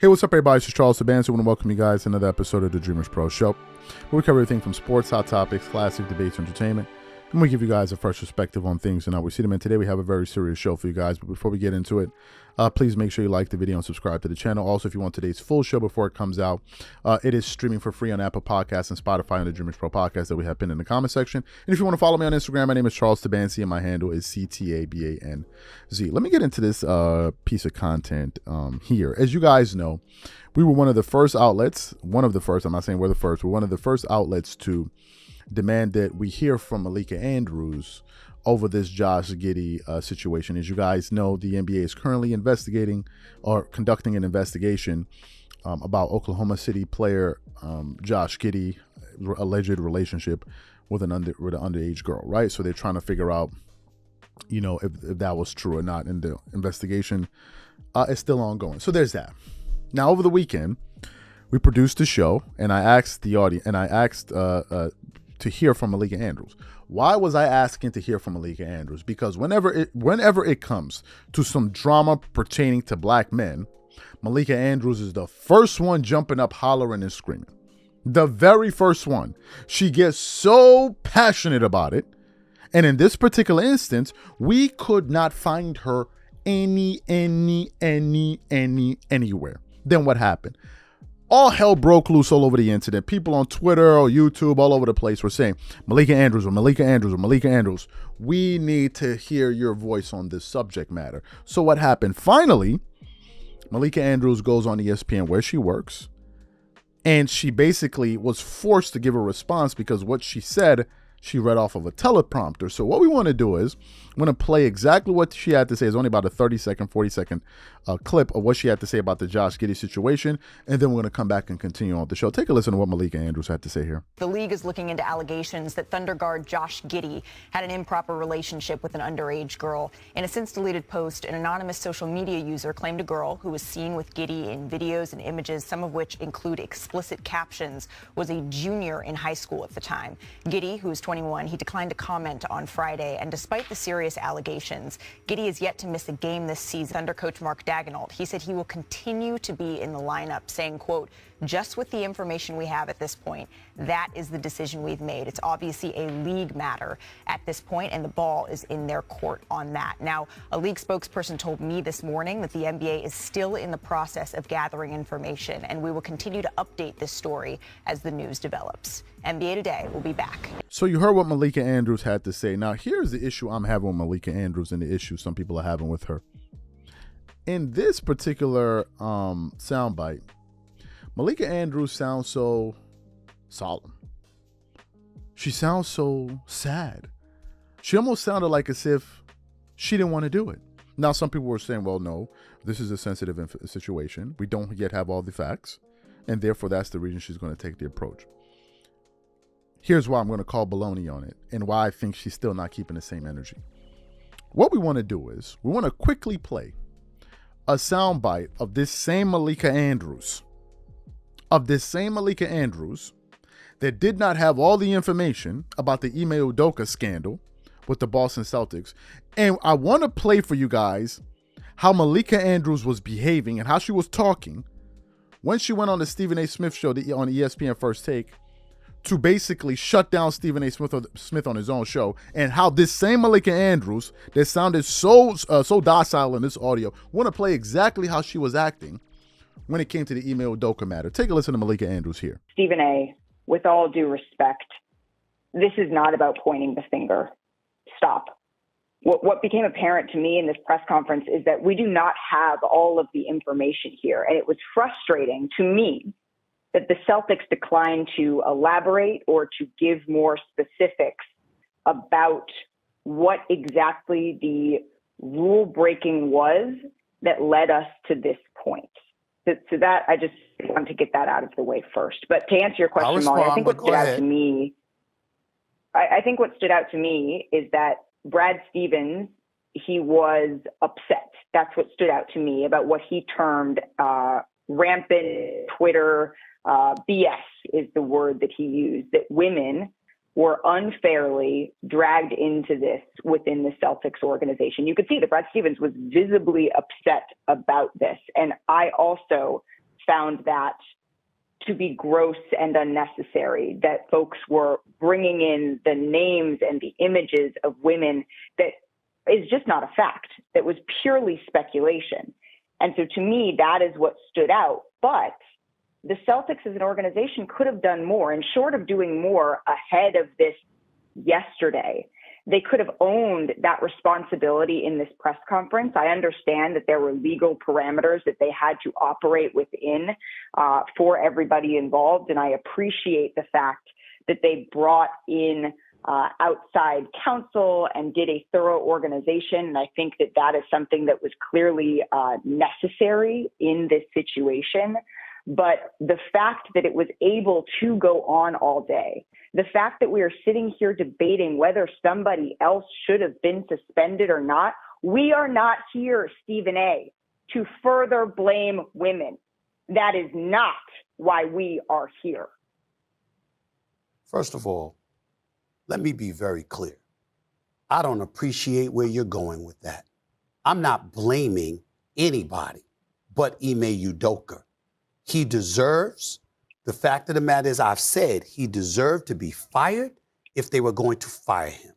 Hey, what's up, everybody? It's Charles Sabansi. I want to welcome you guys to another episode of the DREAMERSPRO show, where we cover everything from sports, hot topics, classic debates, entertainment, and we give you guys a fresh perspective on things and how we see them. And today we have a very serious show for you guys. But before we get into it, please make sure you like the video and subscribe to the channel. Also, if you want today's full show before it comes out, it is streaming for free on Apple Podcasts and Spotify on the DREAMERSPRO podcast that we have pinned in the comment section. And if you want to follow me on Instagram, my name is Charles Tabansi and my handle is CTABANZ. Let me get into this piece of content here. As you guys know, we were one of the first outlets, I'm not saying we're the first, we're one of the first outlets to demand that we hear from Malika Andrews over this Josh Giddey situation. As you guys know, the NBA is currently investigating or conducting an investigation about Oklahoma City player Josh Giddey alleged relationship with an underage girl, right? So they're trying to figure out, if that was true or not, and the investigation is still ongoing. So there's that. Now, over the weekend, we produced a show, and I asked the audience, and I asked to hear from Malika Andrews. Why was I asking to hear from Malika Andrews? Because whenever it comes to some drama pertaining to black men, Malika Andrews is the first one jumping up, hollering and screaming. The very first one. She gets so passionate about it. And in this particular instance, we could not find her anywhere. Then what happened? All hell broke loose all over the internet. People on Twitter or YouTube all over the place were saying, Malika Andrews or Malika Andrews or Malika Andrews. We need to hear your voice on this subject matter. So what happened? Finally, Malika Andrews goes on ESPN where she works. And she basically was forced to give a response because what she said, she read off of a teleprompter. So what we want to do is, I'm going to play exactly what she had to say. It's only about a 30-second, 40-second clip of what she had to say about the Josh Giddey situation. And then we're going to come back and continue on the show. Take a listen to what Malika Andrews had to say here. The league is looking into allegations that Thunder guard Josh Giddey had an improper relationship with an underage girl. In a since-deleted post, an anonymous social media user claimed a girl who was seen with Giddey in videos and images, some of which include explicit captions, was a junior in high school at the time. Giddey, who is 21, he declined to comment on Friday, and despite the serious allegations, Giddey is yet to miss a game this season. Under coach Mark Daigneault, he said he will continue to be in the lineup, saying, quote, just with the information we have at this point, that is the decision we've made. It's obviously a league matter at this point, and the ball is in their court on that. Now, a league spokesperson told me this morning that the NBA is still in the process of gathering information, and we will continue to update this story as the news develops. NBA Today will be back. So you heard what Malika Andrews had to say. Now, here's the issue I'm having with Malika Andrews and the issue some people are having with her. In this particular soundbite, Malika Andrews sounds so solemn. She sounds so sad. She almost sounded like as if she didn't want to do it. Now, some people were saying, well, no, this is a sensitive situation. We don't yet have all the facts. And therefore, that's the reason she's going to take the approach. Here's why I'm going to call baloney on it and why I think she's still not keeping the same energy. What we want to do is we want to quickly play a soundbite of this same Malika Andrews. That did not have all the information about the Ime Udoka scandal with the Boston Celtics. And I want to play for you guys how Malika Andrews was behaving and how she was talking when she went on the Stephen A. Smith show on ESPN First Take to basically shut down Stephen A. Smith on his own show, and how this same Malika Andrews that sounded so docile in this audio want to play exactly how she was acting when it came to the Ime Udoka matter. Take a listen to Malika Andrews here. Stephen A., with all due respect, this is not about pointing the finger. Stop. What became apparent to me in this press conference is that we do not have all of the information here. And it was frustrating to me that the Celtics declined to elaborate or to give more specifics about what exactly the rule breaking was that led us to this point. So that I just want to get that out of the way first. But to answer your question, Molly, I think what stood out to me, I think what stood out to me is that Brad Stevens, he was upset. That's what stood out to me about what he termed rampant Twitter BS is the word that he used, that women were unfairly dragged into this within the Celtics organization. You could see that Brad Stevens was visibly upset about this. And I also found that to be gross and unnecessary, that folks were bringing in the names and the images of women that is just not a fact, that was purely speculation. And so to me, that is what stood out. But the Celtics as an organization could have done more, and short of doing more ahead of this yesterday, they could have owned that responsibility in this press conference. I understand that there were legal parameters that they had to operate within for everybody involved. And I appreciate the fact that they brought in outside counsel and did a thorough organization. And I think that that is something that was clearly necessary in this situation. But the fact that it was able to go on all day, the fact that we are sitting here debating whether somebody else should have been suspended or not, we are not here, Stephen A., to further blame women. That is not why we are here. First of all, let me be very clear. I don't appreciate where you're going with that. I'm not blaming anybody but Ime Udoka. He deserves, the fact of the matter is, I've said he deserved to be fired if they were going to fire him.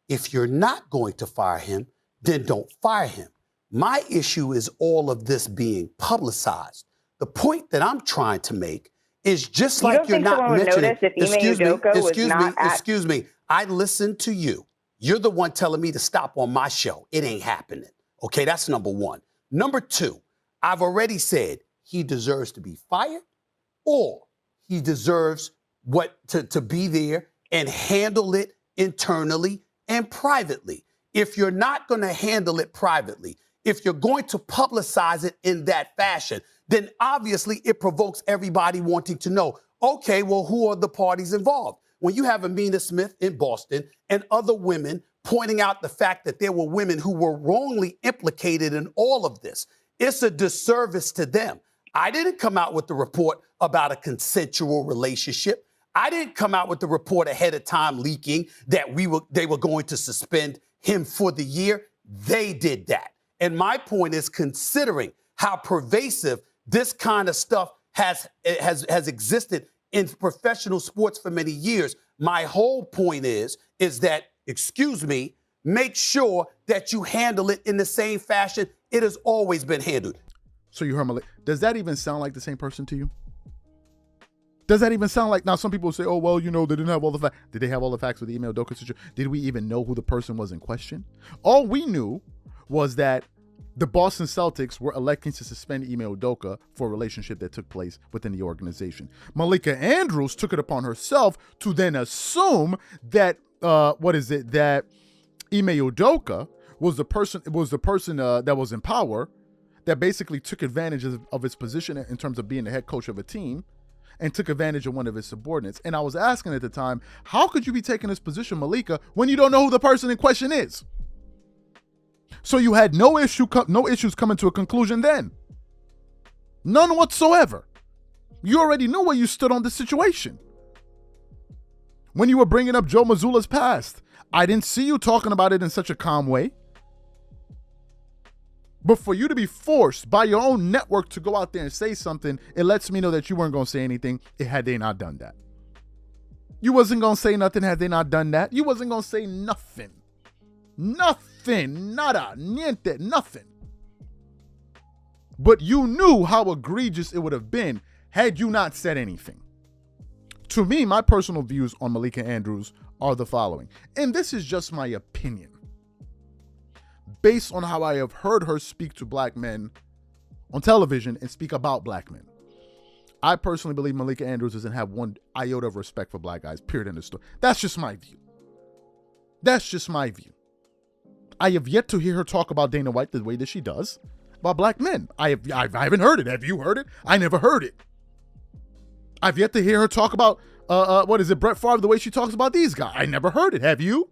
If you're not going to fire him, then don't fire him. My issue is all of this being publicized. The point that I'm trying to make is just like you're not mentioning. Excuse me. I listened to you. You're the one telling me to stop on my show. It ain't happening. Okay, that's number one. Number two, I've already said he deserves to be fired, or he deserves to be there and handle it internally and privately. If you're not going to handle it privately, if you're going to publicize it in that fashion, then obviously it provokes everybody wanting to know, okay, well, who are the parties involved? When you have Amina Smith in Boston and other women pointing out the fact that there were women who were wrongly implicated in all of this, it's a disservice to them. I didn't come out with the report about a consensual relationship. I didn't come out with the report ahead of time leaking that they were going to suspend him for the year. They did that. And my point is, considering how pervasive this kind of stuff has existed in professional sports for many years, my whole point is that, make sure that you handle it in the same fashion it has always been handled. So you heard Malika. Does that even sound like the same person to you? Does that even sound like, now some people say, oh, well, they didn't have all the facts. Did they have all the facts with the email Udoka situation? Did we even know who the person was in question? All we knew was that the Boston Celtics were electing to suspend Ime Udoka for a relationship that took place within the organization. Malika Andrews took it upon herself to then assume that, that Ime Udoka was the person that was in power, that basically took advantage of his position in terms of being the head coach of a team and took advantage of one of his subordinates. And I was asking at the time, how could you be taking this position, Malika, when you don't know who the person in question is? So you had no issues coming to a conclusion then. None whatsoever. You already knew where you stood on this situation. When you were bringing up Joe Mazzulla's past, I didn't see you talking about it in such a calm way. But for you to be forced by your own network to go out there and say something, it lets me know that you weren't going to say anything had they not done that. You wasn't going to say nothing had they not done that. You wasn't going to say nothing. Nothing. Nada. Niente. Nothing. But you knew how egregious it would have been had you not said anything. To me, my personal views on Malika Andrews are the following. And this is just my opinion, based on how I have heard her speak to black men on television and speak about black men. I personally believe Malika Andrews doesn't have one iota of respect for black guys, period, in the story. That's just my view. That's just my view. I have yet to hear her talk about Dana White the way that she does about black men. I haven't heard it. Have you heard it? I never heard it. I've yet to hear her talk about, Brett Favre, the way she talks about these guys. I never heard it. Have you?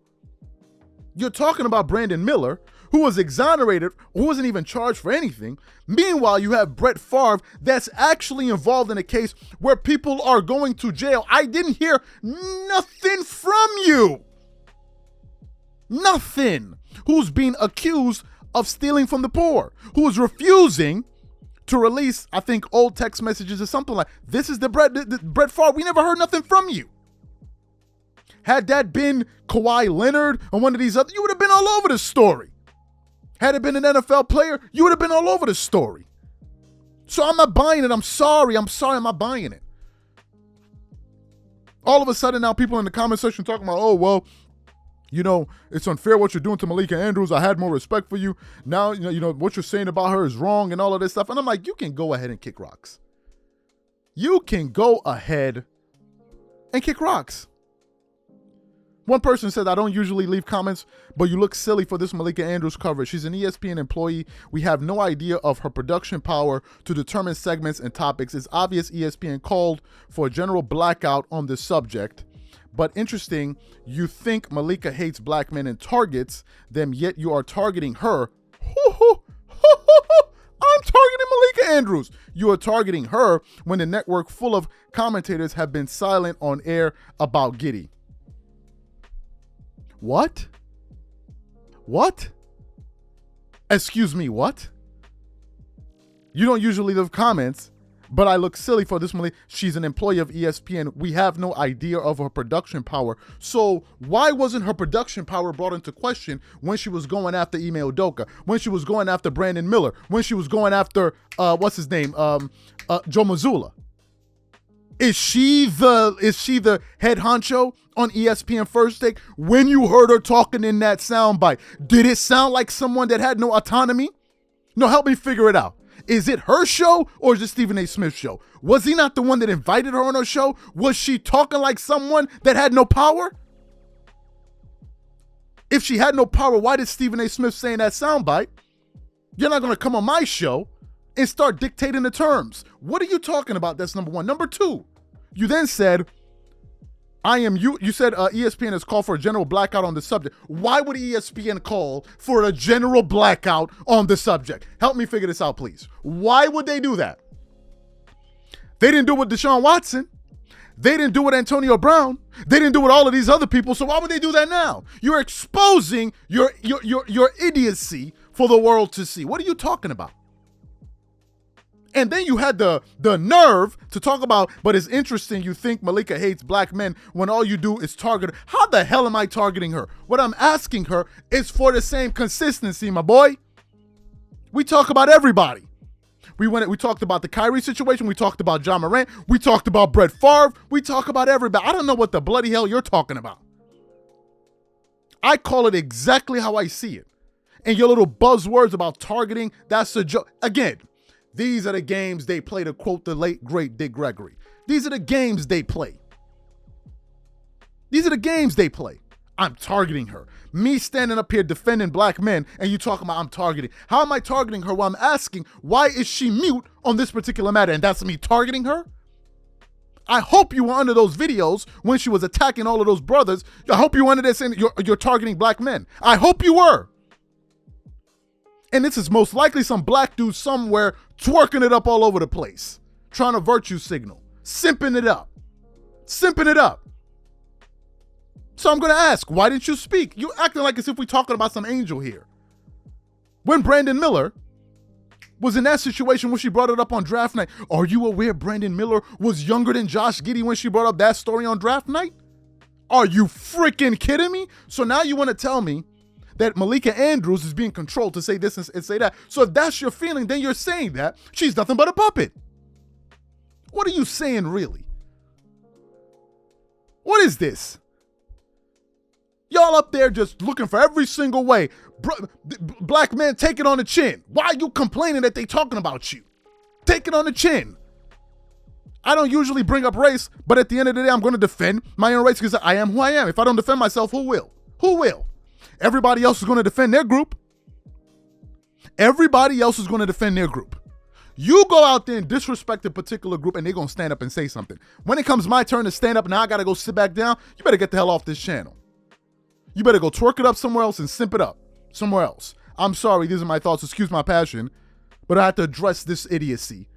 You're talking about Brandon Miller, who was exonerated, who wasn't even charged for anything. Meanwhile, you have Brett Favre that's actually involved in a case where people are going to jail. I didn't hear nothing from you. Nothing. Who's being accused of stealing from the poor, who is refusing to release, I think, old text messages or something like, this is the Brett Favre. We never heard nothing from you. Had that been Kawhi Leonard or one of these other, you would have been all over the story. Had it been an NFL player, you would have been all over the story. So I'm not buying it. I'm sorry, I'm not buying it. All of a sudden now people in the comment section talking about, oh, well, you know, it's unfair what you're doing to Malika Andrews. I had more respect for you. Now, you know what you're saying about her is wrong and all of this stuff. And I'm like, you can go ahead and kick rocks. You can go ahead and kick rocks. One person said, I don't usually leave comments, but you look silly for this Malika Andrews coverage. She's an ESPN employee. We have no idea of her production power to determine segments and topics. It's obvious ESPN called for a general blackout on this subject. But interesting, you think Malika hates black men and targets them, yet you are targeting her. I'm targeting Malika Andrews. You are targeting her when the network full of commentators have been silent on air about Giddey. What? What? Excuse me, what? You don't usually leave comments, but I look silly for this Malika. She's an employee of ESPN. We have no idea of her production power. So why wasn't her production power brought into question when she was going after Ime Udoka, when she was going after Brandon Miller, when she was going after, what's his name, Joe Mazzulla? Is she the head honcho on ESPN First Take? When you heard her talking in that soundbite, did it sound like someone that had no autonomy? No, help me figure it out. Is it her show or is it Stephen A. Smith's show? Was he not the one that invited her on her show? Was she talking like someone that had no power? If she had no power, why did Stephen A. Smith say in that soundbite, you're not going to come on my show and start dictating the terms? What are you talking about? That's number one. Number two, you then said, you said ESPN has called for a general blackout on the subject. Why would ESPN call for a general blackout on the subject? Help me figure this out, please. Why would they do that? They didn't do it with Deshaun Watson. They didn't do it with Antonio Brown. They didn't do it with all of these other people. So why would they do that now? You're exposing your idiocy for the world to see. What are you talking about? And then you had the nerve to talk about, but it's interesting you think Malika hates black men when all you do is target her. How the hell am I targeting her? What I'm asking her is for the same consistency, my boy. We talk about everybody. We talked about the Kyrie situation. We talked about John Morant. We talked about Brett Favre. We talk about everybody. I don't know what the bloody hell you're talking about. I call it exactly how I see it. And your little buzzwords about targeting, that's a joke. Again, these are the games they play, to quote the late, great Dick Gregory. These are the games they play. These are the games they play. I'm targeting her. Me standing up here defending black men, and you talking about I'm targeting. How am I targeting her? Well, I'm asking, why is she mute on this particular matter? And that's me targeting her? I hope you were under those videos when she was attacking all of those brothers. I hope you were under there saying you're targeting black men. I hope you were. And this is most likely some black dude somewhere twerking it up all over the place, trying to virtue signal, simping it up. So I'm going to ask, why didn't you speak? You acting like as if we're talking about some angel here. When Brandon Miller was in that situation when she brought it up on draft night, are you aware Brandon Miller was younger than Josh Giddey when she brought up that story on draft night? Are you freaking kidding me? So now you want to tell me that Malika Andrews is being controlled to say this and say that. So if that's your feeling, then you're saying that she's nothing but a puppet. What are you saying, really? What is this? Y'all up there just looking for every single way. Black men, take it on the chin. Why are you complaining that they talking about you? Take it on the chin. I don't usually bring up race, but at the end of the day, I'm going to defend my own race because I am who I am. If I don't defend myself, who will? Who will? Everybody else is going to defend their group. Everybody else is going to defend their group. You go out there and disrespect a particular group and they're going to stand up and say something. When it comes my turn to stand up and now I got to go sit back down, you better get the hell off this channel. You better go twerk it up somewhere else and simp it up somewhere else. I'm sorry, these are my thoughts. Excuse my passion, but I have to address this idiocy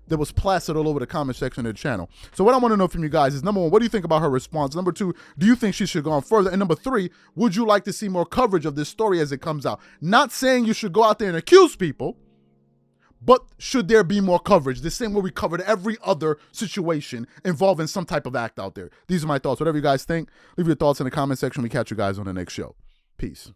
that was plastered all over the comment section of the channel. So what I want to know from you guys is, number one, what do you think about her response? Number two, do you think she should go on further? And number three, would you like to see more coverage of this story as it comes out? Not saying you should go out there and accuse people, But should there be more coverage? The same way we covered every other situation involving some type of act out there. These are my thoughts. Whatever you guys think, leave your thoughts in the comment section. We catch you guys on the next show. Peace.